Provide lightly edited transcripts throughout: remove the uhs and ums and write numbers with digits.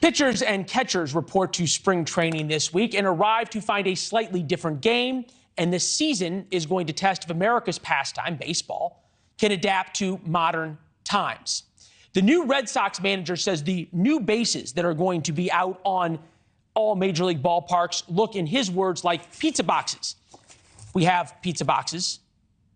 Pitchers and catchers report to spring training this week and arrive to find a slightly different game. And this season is going to test if America's pastime, baseball, can adapt to modern times. The new Red Sox manager says the new bases that are going to be out on all Major League ballparks look, in his words, like pizza boxes. We have pizza boxes.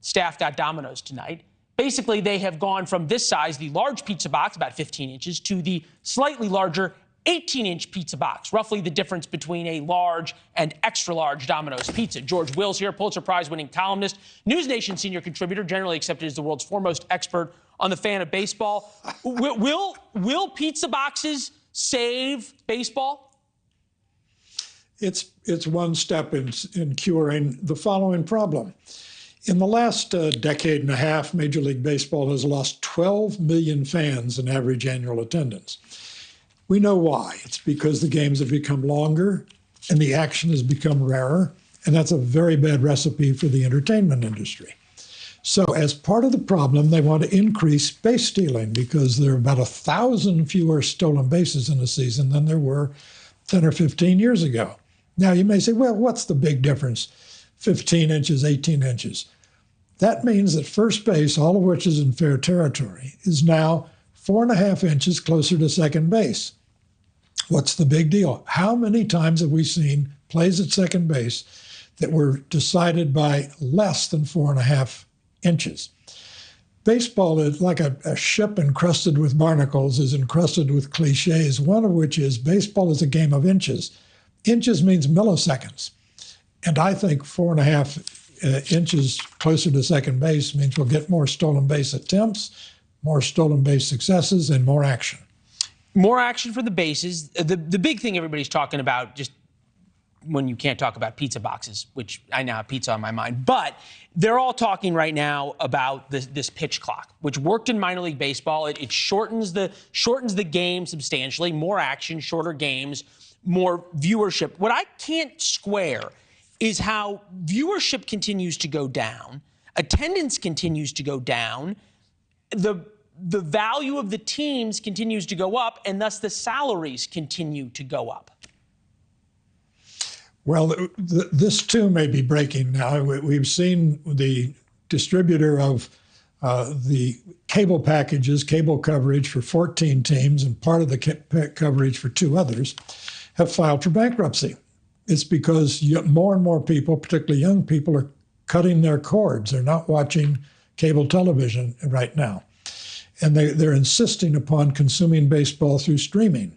Staff got Domino's tonight. Basically, they have gone from this size, the large pizza box, about 15 inches, to the slightly larger 18-inch pizza box, roughly the difference between a large and extra-large Domino's pizza. George Will's here, Pulitzer Prize-winning columnist, NewsNation senior contributor, generally accepted as the world's foremost expert on the fan of baseball. Will pizza boxes save baseball? It's one step in curing the following problem. In the last decade and a half, Major League Baseball has lost 12 million fans in average annual attendance. We know why. It's because the games have become longer and the action has become rarer, and that's a very bad recipe for the entertainment industry. So as part of the problem, they want to increase base stealing because there are about 1,000 fewer stolen bases in a season than there were 10 or 15 years ago. Now, you may say, well, what's the big difference? 15 inches, 18 inches. That means that first base, all of which is in fair territory, is now 4.5 inches closer to second base. What's the big deal? How many times have we seen plays at second base that were decided by less than 4.5 inches? Baseball is like a ship encrusted with barnacles, is encrusted with cliches, one of which is baseball is a game of inches. Inches means milliseconds. And I think 4.5 inches closer to second base means we'll get more stolen base attempts, more stolen base successes, and more action. More action for the bases. The big thing everybody's talking about, just when you can't talk about pizza boxes, which I now have pizza on my mind, but they're all talking right now about this pitch clock, which worked in minor league baseball. It shortens the game substantially. More action, shorter games, more viewership. What I can't square is how viewership continues to go down, attendance continues to go down, the value of the teams continues to go up, and thus the salaries continue to go up. Well, this too may be breaking now. We've seen the distributor of the cable packages, cable coverage for 14 teams and part of the coverage for 2 others, have filed for bankruptcy. It's because more and more people, particularly young people, are cutting their cords. They're not watching cable television right now. And they're insisting upon consuming baseball through streaming.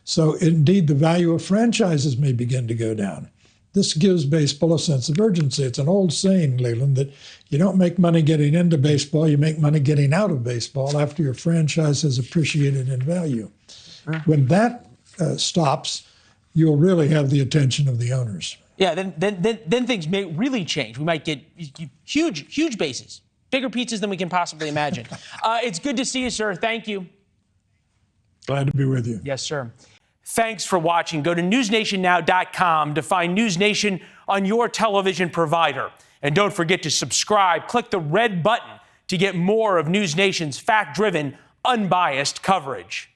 So indeed, the value of franchises may begin to go down. This gives baseball a sense of urgency. It's an old saying, Leland, that you don't make money getting into baseball, you make money getting out of baseball after your franchise has appreciated in value. When that stops, you'll really have the attention of the owners. Yeah, then things may really change. We might get huge bases, bigger pizzas than we can possibly imagine. It's good to see you, sir. Thank you. Glad to be with you. Yes, sir. Thanks for watching. Go to newsnationnow.com to find NewsNation on your television provider. And don't forget to subscribe. Click the red button to get more of NewsNation's fact-driven, unbiased coverage.